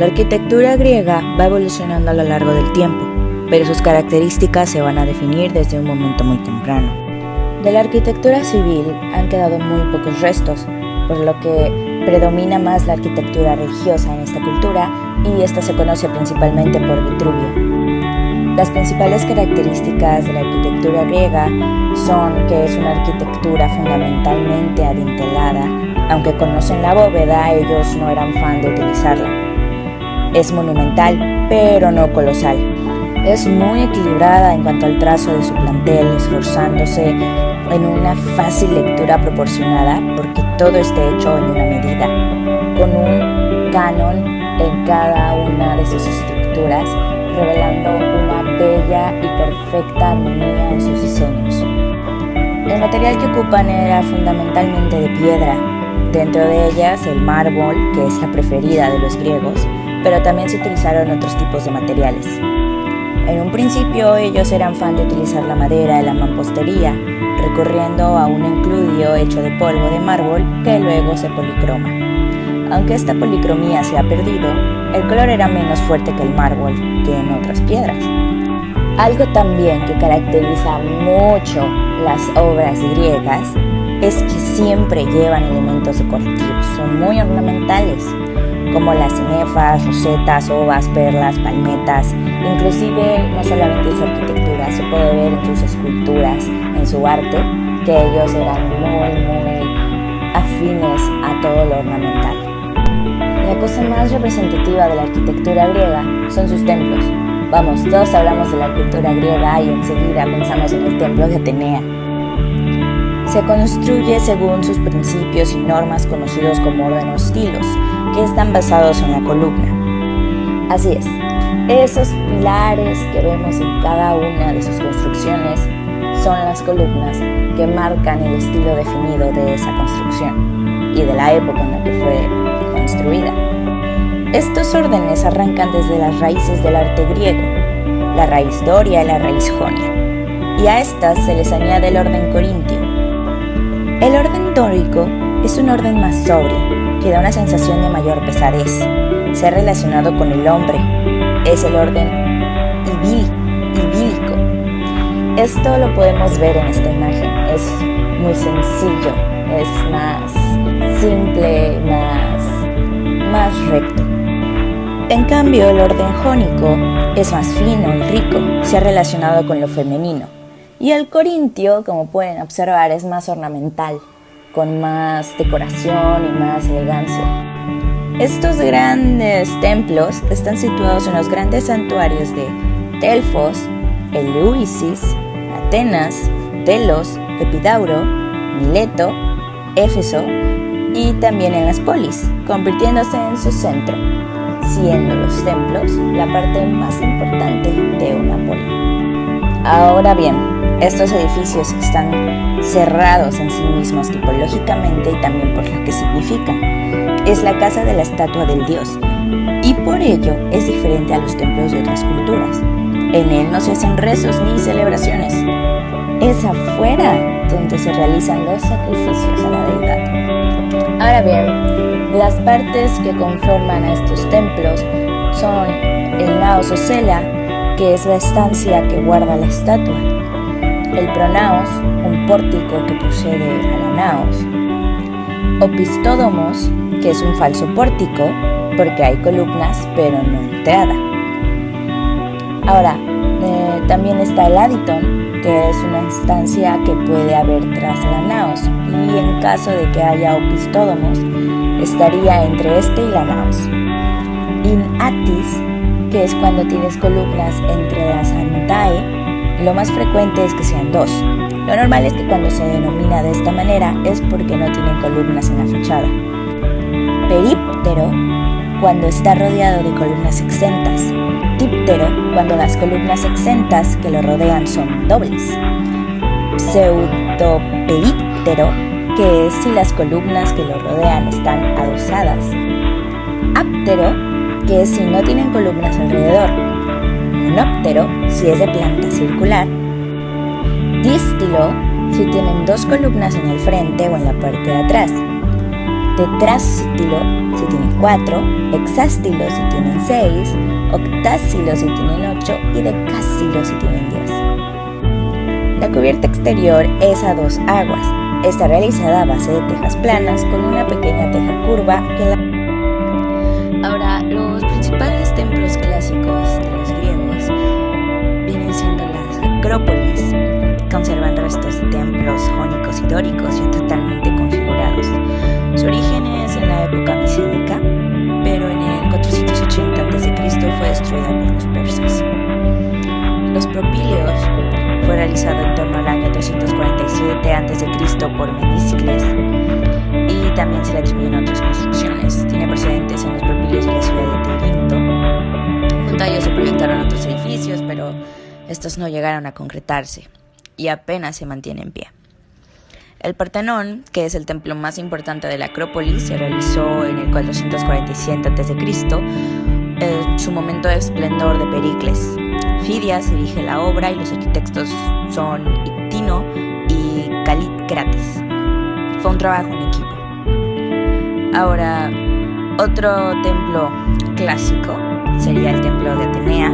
La arquitectura griega va evolucionando a lo largo del tiempo, pero sus características se van a definir desde un momento muy temprano. De la arquitectura civil han quedado muy pocos restos, por lo que predomina más la arquitectura religiosa en esta cultura y esta se conoce principalmente por Vitruvio. Las principales características de la arquitectura griega son que es una arquitectura fundamentalmente adintelada, aunque conocen la bóveda, ellos no eran fan de utilizarla. Es monumental, pero no colosal. Es muy equilibrada en cuanto al trazo de su plantel, esforzándose en una fácil lectura proporcionada, porque todo está hecho en una medida, con un canon en cada una de sus estructuras, revelando una bella y perfecta armonía en sus diseños. El material que ocupan era fundamentalmente de piedra, dentro de ellas el mármol, que es la preferida de los griegos, pero también se utilizaron otros tipos de materiales. En un principio ellos eran fan de utilizar la madera y la mampostería, recurriendo a un encludio hecho de polvo de mármol que luego se policroma. Aunque esta policromía se ha perdido, el color era menos fuerte que el mármol que en otras piedras. Algo también que caracteriza mucho las obras griegas es que siempre llevan elementos decorativos, son muy ornamentales, como las cenefas, rosetas, ovas, perlas, palmetas. Inclusive no solamente en su arquitectura, se puede ver en sus esculturas, en su arte, que ellos eran muy afines a todo lo ornamental. La cosa más representativa de la arquitectura griega son sus templos. Vamos, todos hablamos de la arquitectura griega y enseguida pensamos en el templo de Atenea. Se construye según sus principios y normas conocidos como orden o estilos, que están basados en la columna. Así es, esos pilares que vemos en cada una de sus construcciones son las columnas que marcan el estilo definido de esa construcción y de la época en la que fue construida. Estos órdenes arrancan desde las raíces del arte griego, la raíz doria y la raíz jonia, y a estas se les añade el orden corintio. El orden dórico es un orden más sobrio, que da una sensación de mayor pesadez. Se ha relacionado con el hombre, es el orden idílico. Esto lo podemos ver en esta imagen, es muy sencillo, es más simple, más recto. En cambio, el orden jónico es más fino y rico, se ha relacionado con lo femenino. Y el corintio, como pueden observar, es más ornamental, con más decoración y más elegancia. Estos grandes templos están situados en los grandes santuarios de Delfos, Eleusis, Atenas, Delos, Epidauro, Mileto, Éfeso y también en las polis, convirtiéndose en su centro, siendo los templos la parte más importante de una poli. Ahora bien, estos edificios están cerrados en sí mismos tipológicamente y también por lo que significan. Es la casa de la estatua del dios y por ello es diferente a los templos de otras culturas. En él no se hacen rezos ni celebraciones. Es afuera donde se realizan los sacrificios a la deidad. Ahora bien, las partes que conforman a estos templos son el naos o cela, que es la estancia que guarda la estatua, el pronaos, un pórtico que procede a la naos, opistódomos, que es un falso pórtico porque hay columnas pero no entrada. Ahora, también está el aditon, que es una instancia que puede haber tras la naos, y en caso de que haya opistódomos, estaría entre este y la naos. In atis, que es cuando tienes columnas entre las antae, lo más frecuente es que sean dos. Lo normal es que cuando se denomina de esta manera es porque no tienen columnas en la fachada. Períptero, cuando está rodeado de columnas exentas. Díptero, cuando las columnas exentas que lo rodean son dobles. Pseudoperíptero, que es si las columnas que lo rodean están adosadas. Áptero, que es si no tienen columnas alrededor. Monóptero, si es de planta circular. Dístilo, si tienen dos columnas en el frente o en la parte de atrás. tetrásilo si tienen 4, hexásilo si tienen 6, octásilo si tienen 8 y decásilo si tienen 10. La cubierta exterior es a 2 aguas. Está realizada a base de tejas planas con una pequeña teja curva que la... Ahora, los principales templos clásicos de los griegos vienen siendo las acrópolis. Conservan restos de templos jónicos y dóricos ya totalmente configurados. Su origen es en la época micénica, pero en el 480 a.C. fue destruida por los persas. Los propíleos fue realizado en torno al año 347 a.C. por Meniscles y también se le atribuyen otras construcciones. Tiene precedentes en los propíleos de la ciudad de Tirinto. Junto a ellos se proyectaron otros edificios, pero estos no llegaron a concretarse y apenas se mantiene en pie. El Partenón, que es el templo más importante de la Acrópolis, se realizó en el 447 a.C., en su momento de esplendor de Pericles. Fidias dirige la obra y los arquitectos son Ictino y Calícrates. Fue un trabajo en equipo. Ahora, otro templo clásico sería el templo de Atenea,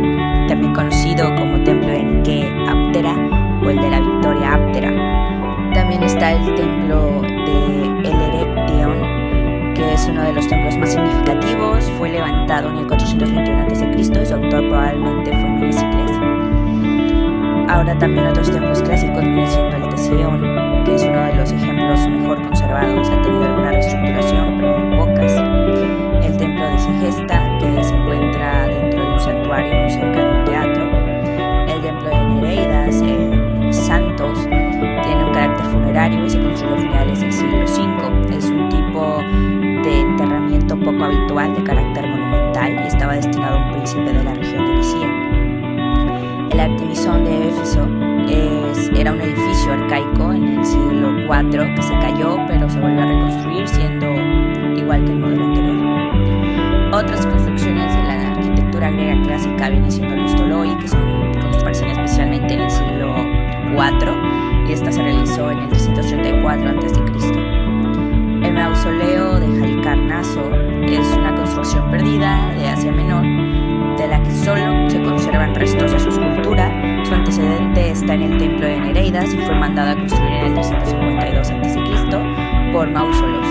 también conocido como templo de Nike Áptera o el de la Victoria Áptera. También está el templo de El Erechtheion, que es uno de los templos más significativos. Fue levantado en el 421 a.C. y su autor probablemente fue Meniscles. Ahora también otros templos clásicos vienen siendo el Teseón, que es uno de los ejemplos mejor conservados. Ha tenido alguna reestructuración, pero muy pocas. El templo de Segesta, que se encuentra dentro de un santuario muy cerca de un teatro. El templo de Nereidas en Santos tiene un carácter funerario y se construyó a finales del siglo V. Es un tipo de enterramiento poco habitual de carácter monumental y estaba destinado a un príncipe de la región de Licia. El Artemisón de Éfeso era un edificio arcaico en el siglo IV que se cayó, pero se volvió a reconstruir siendo igual que el modelo anterior. Otras construcciones de la arquitectura griega clásica vienen siendo los Toloi, que aparecen especialmente en el siglo IV, y esta se realizó en el 334 a.C. El mausoleo de Halicarnaso es una construcción perdida de Asia Menor, de la que solo se conservan restos de su escultura. Su antecedente está en el templo de Nereidas y fue mandado a construir en el 352 a.C. por Mausolos.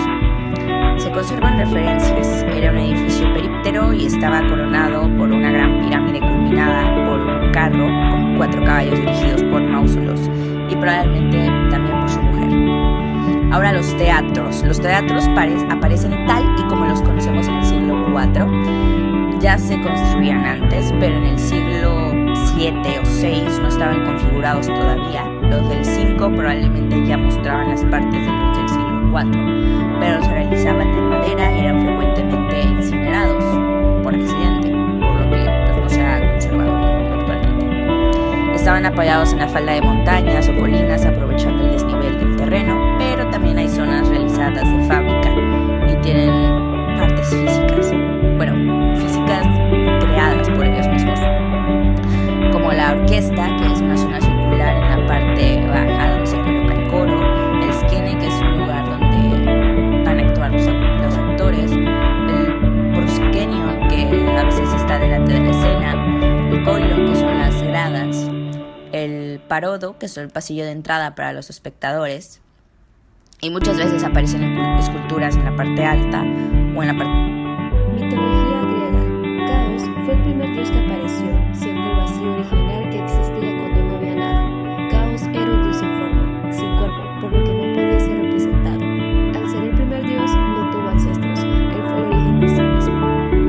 Se conservan referencias. Era un edificio períptero y estaba coronado por una gran pirámide culminada por un carro con 4 caballos dirigidos por Mausolos y probablemente también por su mujer. Ahora los teatros. Los teatros aparecen tal y como los conocemos en el siglo IV. Ya se construían antes, pero en el siglo VII o VI no estaban configurados todavía. Los del V probablemente ya mostraban las partes de los del siglo IV, pero se realizaban de madera y eran frecuentemente incinerados por accidente, por lo que no se ha conservado ninguno actualmente. Estaban apoyados en la falda de montañas o colinas, aprovechando el desnivel del terreno, pero también hay zonas realizadas de fábrica y tienen partes físicas. Físicas creadas por ellos mismos, como la orquesta, que es una zona circular en la parte baja donde se coloca el coro, el skene, que es un lugar donde van a actuar los actores, el proskenion, que a veces está delante de la escena, el koilon, que son las gradas, el parodo, que es el pasillo de entrada para los espectadores, y muchas veces aparecen esculturas en la parte alta o en la parte... Mitología griega. Caos fue el primer dios que apareció, siendo el vacío original que existía cuando no había nada. Caos era un dios sin forma, sin cuerpo, por lo que no podía ser representado. Al ser el primer dios, no tuvo ancestros, él fue el origen de sí mismo.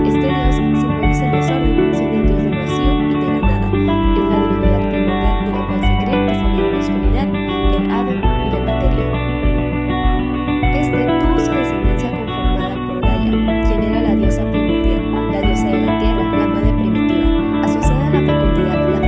Este dios simboliza el desorden, siendo el dios del vacío y de la nada. Es la divinidad primordial de la cual se cree que salió de la oscuridad, el hado y la materia. Este tuvo su descendencia conformada por Gaia, quien era la diosa primordial, la diosa de la tierra, la madre primitiva, asociada a la fecundidad, la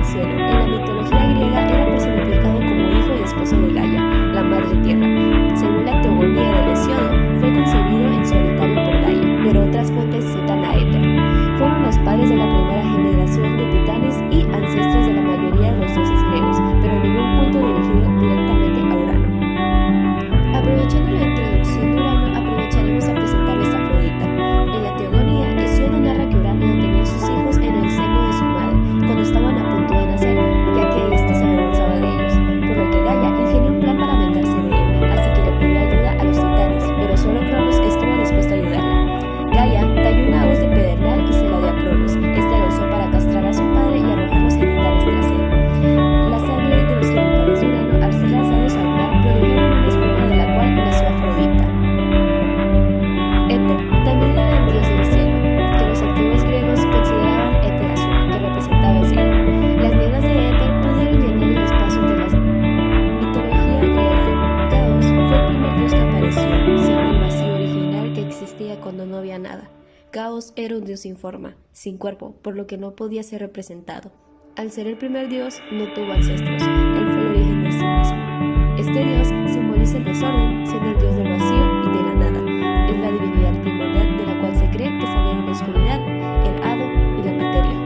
cielo, en la mitología griega era personificado como hijo y esposo de Gaia, la madre tierra. Según la teogonía de Hesíodo, fue concebido en solitario por Gaia, pero otras fuentes citan a Éter. Fueron los padres de la primera generación de titanes y ancestros de la mayoría de los dioses griegos, pero en ningún punto dirigido directamente a Urano. Aprovechando la introducción de Urano, aprovecharemos a presentarles a Afrodita. En la teogonía, Hesíodo narra que Urano tenía sus hijos en el seno de su madre, cuando estaban a punto de nacer, ya que éste se avergonzaba de ellos, por lo que Gaia ingenió un plan para vengarse de él, así que le pidió ayuda a los titanes, pero solo Cronos estuvo dispuesto a ayudarla. Gaia talló una hoz de pedernal y se la dio a Cronos. Este la usó para castrar a su padre y arrojar los genitales tras él. La sangre de los genitales de Urano, al ser lanzados al mar, produjeron una espuma de la cual nació Afrodita. Éter también era el dios del cielo, que los antiguos griegos consideraban Éter azul, que representaba el cielo. Las nieblas de Éter pudieron llenar el espacio entre las mitología griega. Caos fue el primer dios que apareció, siendo el vacío original que existía cuando no había nada. Caos era un dios sin forma, sin cuerpo, por lo que no podía ser representado. Al ser el primer dios, no tuvo ancestros, él fue el origen de sí mismo. Este dios simboliza el desorden, siendo el dios del vacío y de la nada. Es la divinidad primordial de la cual se cree que salieron la oscuridad, el hado y la materia.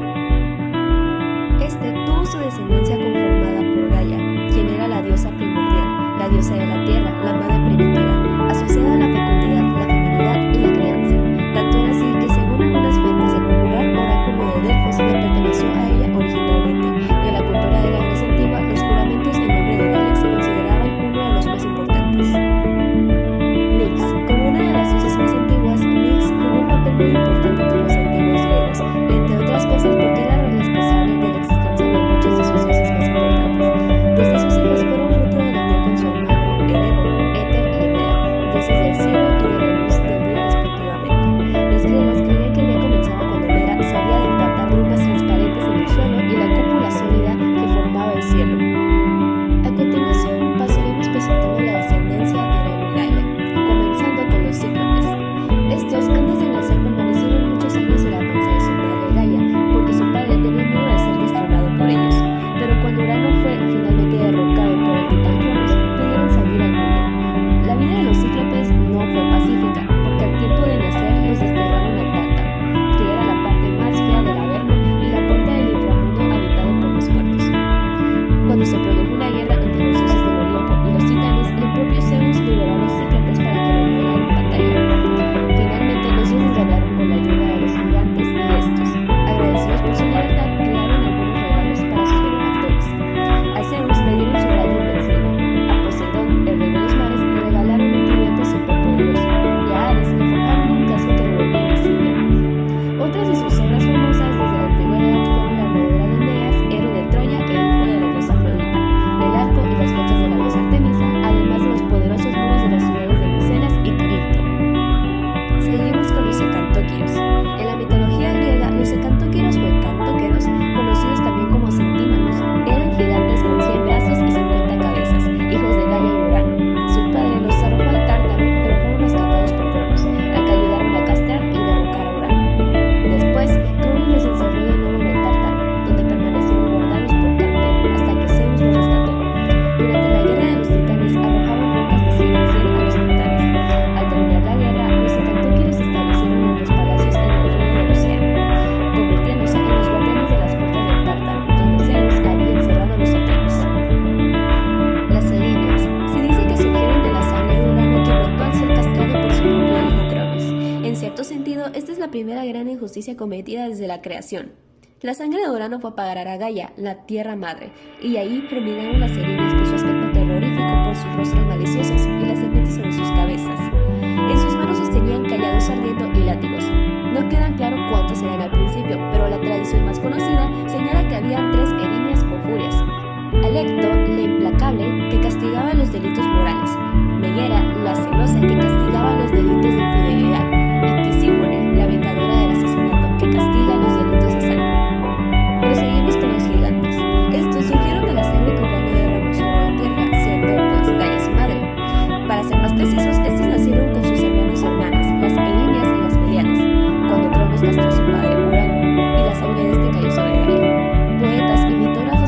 Este tuvo su descendencia conformada por Gaia, quien era la diosa primordial, la diosa de la tierra, la madre primitiva, asociada a la fecundidad, la feminidad y la crianza. Tanto era así que según algunas fuentes el popular oráculo de Delfos le perteneció a ella originalmente, y en la cultura de la Grecia antigua los juramentos en nombre de Gaia se consideraban uno de los más importantes. Nix, como una de las diosas más antiguas, Nix jugó un papel muy importante entre los antiguos griegos, entre otras cosas porque era la responsable de la existencia de muchos de sus dioses más importantes. Desde sus hijos fueron fruto de la unión con su hermano Erebo, Éter y Emea, dioses del cielo y de la luz del día respectivamente. Los griegos creían que el día comenzaba cuando Hera salía del Tártaro, brumas transparentes en el suelo y la cúpula sólida que formaba el cielo. A continuación pasaremos presentando la descendencia de Urano y Gaia, comenzando con los cíclopes. Estos antes de nacer permanecieron muchos años en la panza de su madre Gaia, porque su padre tenía miedo de ser destronado por ellos. Pero cuando Urano fue finalmente derrocado por el titán Cronos, pudieron salir al mundo. La vida de los cíclopes no fue pacífica, porque al tiempo de nacer los desterraron al Tártaro, que era la parte más fea del Averno y la puerta del inframundo habitado por los muertos. Cuando se produjo una guerra entre los dioses del Olimpo y los titanes, el propio Zeus liberó a los cíclopes para que lo ayudaran en batalla. Finalmente los dioses ganaron con la ayuda de los gigantes y estos, agradecidos por su libertad, crearon algunos regalos para sus benefactores. A Zeus le dieron su rayo invencible, a Poseidón, el rey de los mares, le regalaron un tridente superpoderoso, y a Hades le forjaron un casco que lo volvía invisible. Otras de sus obras famosas desde la antigüedad fueron la armadura de Eneas, héroe de Troya e hijo de la diosa Afrodita, el arco y las flechas de la diosa Artemisa, además de los poderosos muros de las ciudades de Micenas y Corinto. Seguimos con los hecantóquiros. En la mitología griega, los hecantóquiros o hecantóqueros, conocidos también como centímanos, eran gigantes con 100 brazos y 50 cabezas, hijos de Gaia y Urano. Su padre los arrojó al Tártaro, pero fueron rescatados por Cronos, al que ayudaron a castrar y derrocar a Urano. Después, Cronos los encerró de nuevo en el Tártaro, donde permanecieron guardados por Campe, hasta que Zeus los rescató. Durante la guerra de los titanes, arrojaban rocas de 100 en 100 a los titanes. Al terminar la guerra, los hecantóquiros se establecieron en los palacios en el río del océano, convirtiéndose en los guardianes de las puertas del Tártaro, donde Zeus había encerrado a los titanes. Las Selenias se dice que surgieron de la sangre de Urano que brotó al ser castrado por su propio hijo Cronos. En cierto sentido, esta es la primera gran injusticia cometida desde la creación. La sangre de Urano fue a pagar a Gaia, la tierra madre, y ahí terminaron las Selenias por su aspecto terrorífico por sus rostros maliciosos y las serpientes sobre sus cabezas. En sus manos sostenían callados ardiendo y látigos. No quedan claro cuántos eran al principio, pero la tradición más conocida señala que había 3 Erinias o Furias. Alecto, la implacable, que castigaba los delitos morales. Megera, la celosa, que castigaba los delitos de infidelidad. Y Tisífone, la vengadora del asesinato, que castiga los delitos de sangre. Proseguimos con los gigantes. Estos surgieron de la sangre que Urano derramó sobre la tierra, siendo pues Gaia su madre. Para ser más precisos, estos nacieron con sus hermanos y hermanas, las Erinias y las Pleiades, cuando Cronos castró a su padre Urano, y la sangre de este cayó sobre Gaia. Poetas y mitógrafos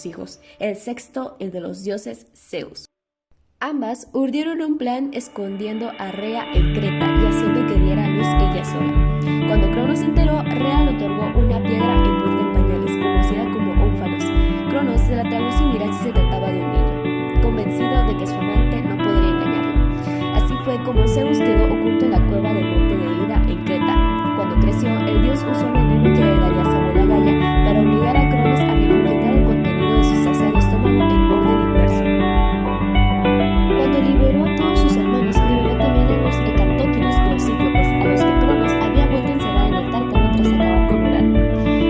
sus hijos, el sexto el de los dioses Zeus. Ambas urdieron un plan escondiendo a Rea en Creta y haciendo que diera a luz ella sola. Cuando Cronos se enteró, Rea le otorgó una piedra envuelta en pañales, conocida como ónfalos. Cronos se la tragó sin mirar si se trataba de un niño, convencido de que su amante no podría engañarlo. Así fue como Zeus quedó oculto en la cueva del monte de Ida en Creta. Cuando creció, el dios usó el veneno que heredaría su abuela Gaia para obligar a Cronos a regurgitar el contenido de su saciado estómago en orden inverso. Cuando liberó a todos sus hermanos, liberó también a los hecatóquiros y los cíclopes, a los que Cronos había vuelto a encerrar en el Tártaro tras acabar con Urano.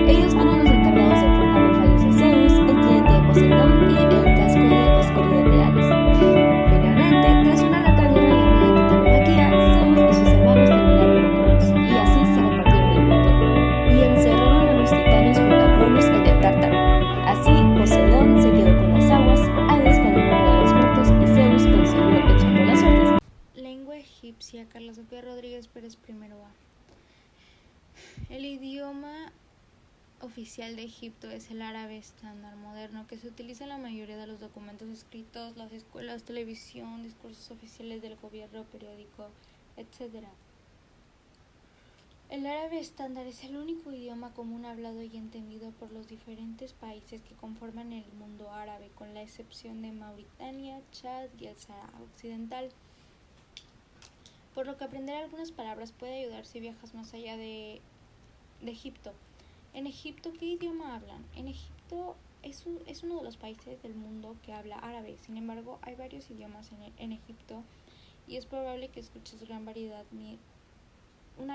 Ellos fueron los encargados de forjar los rayos de Zeus, el tridente de Poseidón y el casco de oscuridad de Hades. Finalmente, tras una larga guerra llamada Titanomaquia, Zeus y sus hermanos terminaron con Cronos, y así se repartieron el mundo, y encerraron a los titanes junto a Cronos en el Tártaro. Así, Poseidón se quedó con las aguas, Hades con el mundo de los muertos y Zeus consiguió echando las suertes. Lengua egipcia, Carla Sofía Rodríguez Pérez primero A. El idioma oficial de Egipto es el árabe estándar moderno, que se utiliza en la mayoría de los documentos escritos, las escuelas, televisión, discursos oficiales del gobierno, periódico, etc. El árabe estándar es el único idioma común hablado y entendido por los diferentes países que conforman el mundo árabe, con la excepción de Mauritania, Chad y el Sahara Occidental. Por lo que aprender algunas palabras puede ayudar si viajas más allá de Egipto. En Egipto, ¿qué idioma hablan? En Egipto es uno de los países del mundo que habla árabe. Sin embargo, hay varios idiomas en Egipto y es probable que escuches una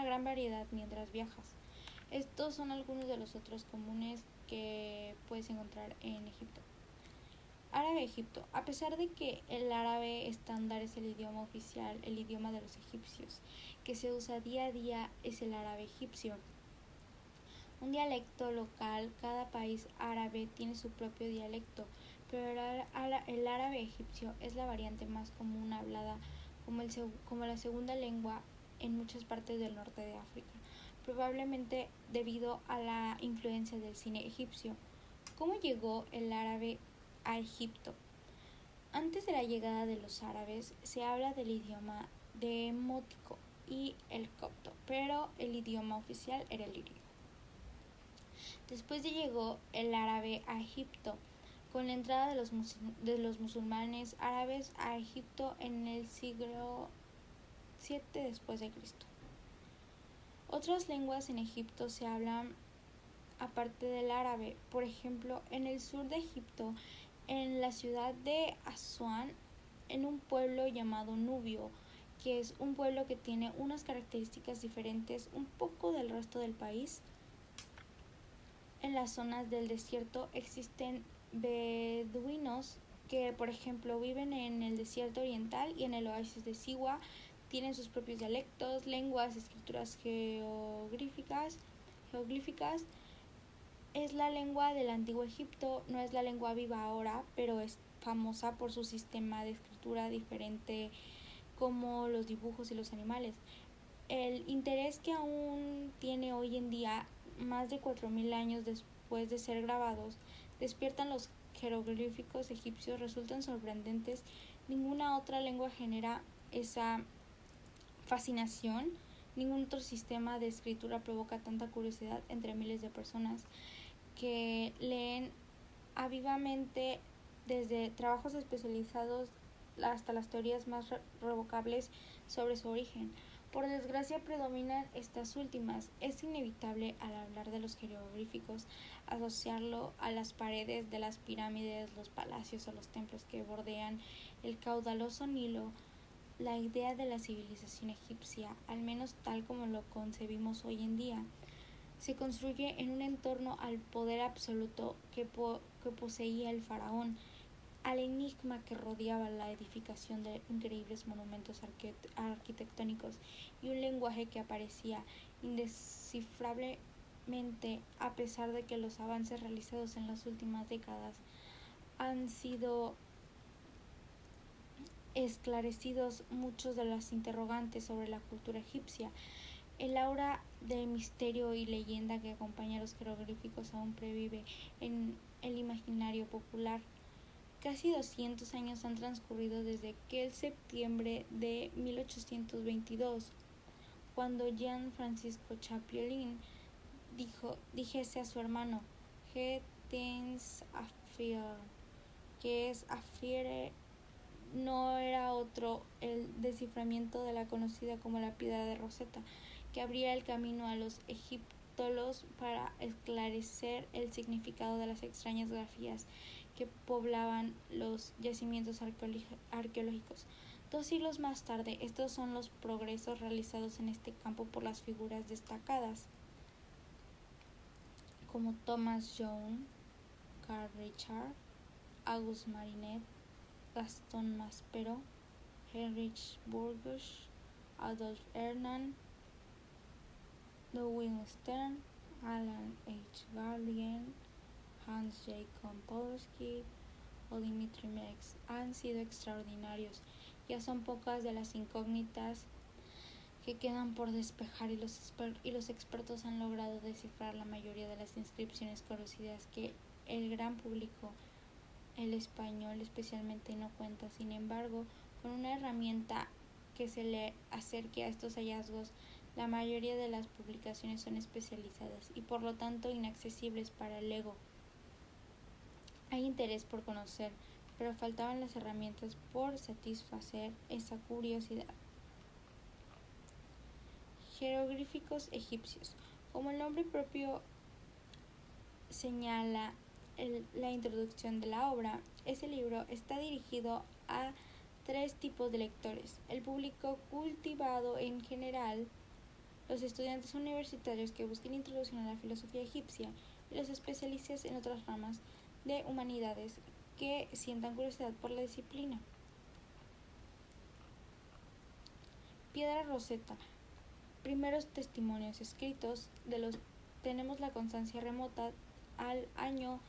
gran variedad mientras viajas. Estos son algunos de los otros comunes que puedes encontrar en Egipto. Árabe Egipto. A pesar de que el árabe estándar es el idioma oficial, el idioma de los egipcios, que se usa día a día, es el árabe egipcio. Un dialecto local, cada país árabe tiene su propio dialecto, pero el árabe egipcio es la variante más común hablada como la segunda lengua en muchas partes del norte de África, probablemente debido a la influencia del cine egipcio. ¿Cómo llegó el árabe a Egipto? Antes de la llegada de los árabes se habla del idioma demótico y el copto, pero el idioma oficial era el lirio. Después llegó el árabe a Egipto, con la entrada de los musulmanes árabes a Egipto en el siglo VII después de Cristo. Otras lenguas en Egipto se hablan aparte del árabe, por ejemplo, en el sur de Egipto, en la ciudad de Asuán, en un pueblo llamado Nubio, que es un pueblo que tiene unas características diferentes un poco del resto del país. En las zonas del desierto existen beduinos que, por ejemplo, viven en el desierto oriental y en el oasis de Siwa. Tienen sus propios dialectos, lenguas, escrituras geoglíficas. Es la lengua del antiguo Egipto, no es la lengua viva ahora, pero es famosa por su sistema de escritura diferente, como los dibujos y los animales. El interés que aún tiene hoy en día, más de 4.000 años después de ser grabados, despiertan los jeroglíficos egipcios, resultan sorprendentes. Ninguna otra lengua genera esa fascinación, ningún otro sistema de escritura provoca tanta curiosidad entre miles de personas que leen avivamente, desde trabajos especializados hasta las teorías más revocables sobre su origen. Por desgracia predominan estas últimas. Es inevitable al hablar de los jeroglíficos asociarlo a las paredes de las pirámides, los palacios o los templos que bordean el caudaloso Nilo. La idea de la civilización egipcia, al menos tal como lo concebimos hoy en día, se construye en un entorno al poder absoluto que poseía el faraón, al enigma que rodeaba la edificación de increíbles monumentos arquitectónicos y un lenguaje que aparecía indescifrablemente a pesar de que los avances realizados en las últimas décadas han sido esclarecidos muchos de las interrogantes sobre la cultura egipcia. El aura de misterio y leyenda que acompaña a los jeroglíficos aún pervive en el imaginario popular. Casi 200 años han transcurrido desde aquel septiembre de 1822, cuando Jean Francisco Chaplin dijese a su hermano, «Je tens affaire», que es affaire, no era otro el desciframiento de la conocida como la piedra de Rosetta, que abría el camino a los egiptólogos para esclarecer el significado de las extrañas grafías que poblaban los yacimientos arqueológicos. 2 siglos más tarde, estos son los progresos realizados en este campo por las figuras destacadas como Thomas Young, Carl Richard, Auguste Marinet, Gaston Maspero, Heinrich Burgers, Adolf Ernan, Ludwig Stern, Alan H. Galien, Hans Jacob Polsky o Dimitri Mex han sido extraordinarios. Ya son pocas de las incógnitas que quedan por despejar y los expertos han logrado descifrar la mayoría de las inscripciones conocidas que el gran público, el español especialmente, no cuenta. Sin embargo, con una herramienta que se le acerque a estos hallazgos, la mayoría de las publicaciones son especializadas y por lo tanto inaccesibles para el ego. Hay interés por conocer, pero faltaban las herramientas por satisfacer esa curiosidad. Jeroglíficos egipcios. Como el nombre propio señala la introducción de la obra, ese libro está dirigido a 3 tipos de lectores: el público cultivado en general, los estudiantes universitarios que busquen introducción a la filosofía egipcia y los especialistas en otras ramas de humanidades que sientan curiosidad por la disciplina. Piedra Rosetta. Primeros testimonios escritos de los tenemos la constancia remota al año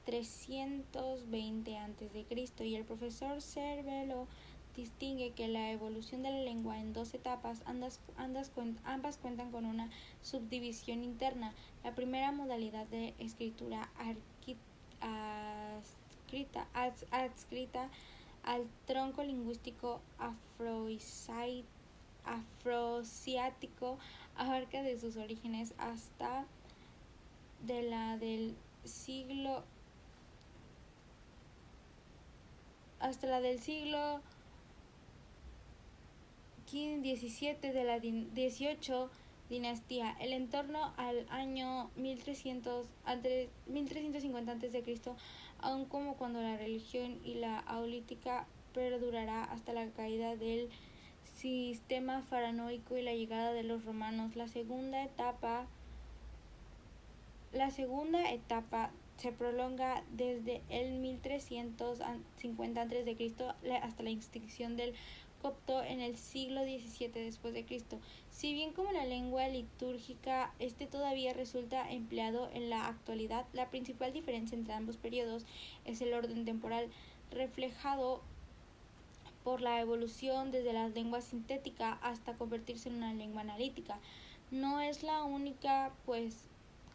320 a.C. y el profesor Cervelo distingue que la evolución de la lengua en 2 etapas, ambas cuentan con una subdivisión interna. La primera modalidad de escritura adscrita al tronco lingüístico afrosiático abarca de sus orígenes hasta la del siglo XVII de la 18 dinastía. El entorno al año 1350 a.C., aun como cuando la religión y la aulítica perdurará hasta la caída del sistema faraónico y la llegada de los romanos. La segunda etapa se prolonga desde el 1350 a.C. hasta la extinción del copto en el siglo XVII después de Cristo. Si bien como la lengua litúrgica todavía resulta empleado en la actualidad, la principal diferencia entre ambos periodos es el orden temporal, reflejado por la evolución desde la lengua sintética hasta convertirse en una lengua analítica. No es la única, pues,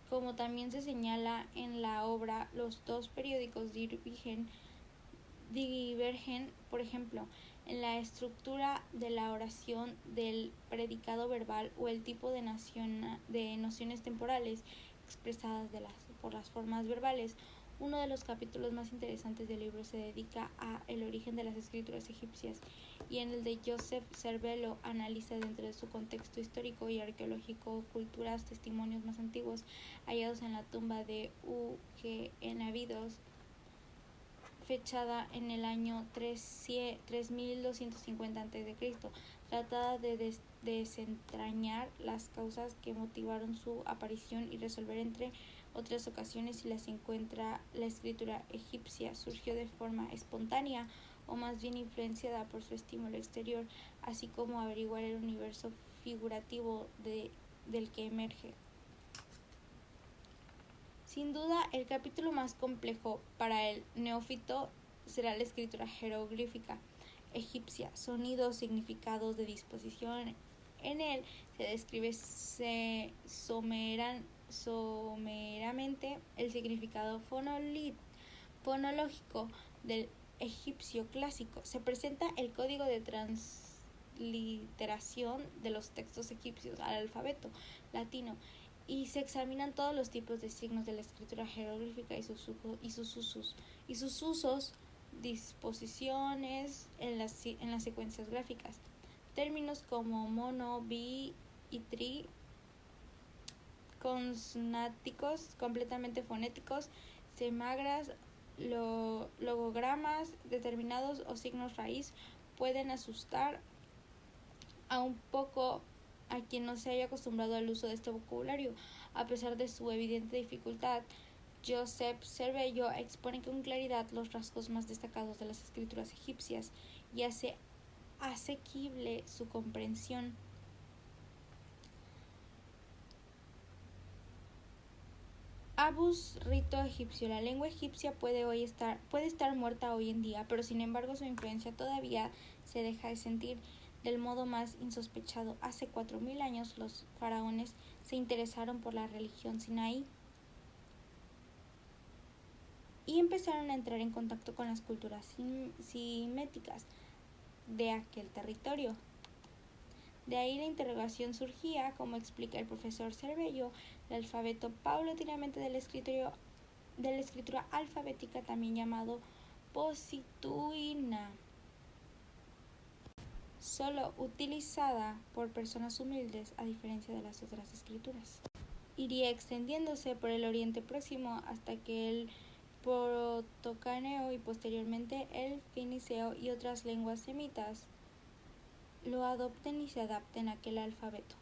como también se señala en la obra, los 2 periódicos divergen, por ejemplo, en la estructura de la oración, del predicado verbal o el tipo de nociones temporales expresadas por las formas verbales. Uno de los capítulos más interesantes del libro se dedica a el origen de las escrituras egipcias, y en el de Joseph Cervelo analiza dentro de su contexto histórico y arqueológico culturas, testimonios más antiguos hallados en la tumba de U.G. en Abidos, fechada en el año 3250 a.C. Trata de desentrañar las causas que motivaron su aparición y resolver, entre otras ocasiones, si las encuentra la escritura egipcia surgió de forma espontánea o más bien influenciada por su estímulo exterior, así como averiguar el universo figurativo del que emerge. Sin duda, el capítulo más complejo para el neófito será la escritura jeroglífica egipcia, sonidos, significados de disposición. En él se describe someramente el significado fonológico del egipcio clásico. Se presenta el código de transliteración de los textos egipcios al alfabeto latino y se examinan todos los tipos de signos de la escritura jeroglífica y sus usos, disposiciones en las secuencias gráficas. Términos como mono, bi y tri, consonánticos completamente fonéticos, semagras, logogramas determinados o signos raíz pueden asustar a un poco a quien no se haya acostumbrado al uso de este vocabulario. A pesar de su evidente dificultad, Josep Cervello expone con claridad los rasgos más destacados de las escrituras egipcias y hace asequible su comprensión. Abus rito egipcio. La lengua egipcia puede estar muerta hoy en día, pero sin embargo su influencia todavía se deja de sentir del modo más insospechado. Hace 4000 años los faraones se interesaron por la religión sinaí y empezaron a entrar en contacto con las culturas siméticas de aquel territorio. De ahí la interrogación surgía, como explica el profesor Cervello, el alfabeto paulatinamente de la escritura alfabética, también llamado posituina, solo utilizada por personas humildes a diferencia de las otras escrituras. Iría extendiéndose por el Oriente Próximo hasta que el protocaneo y posteriormente el finiceo y otras lenguas semitas lo adopten y se adapten a aquel alfabeto.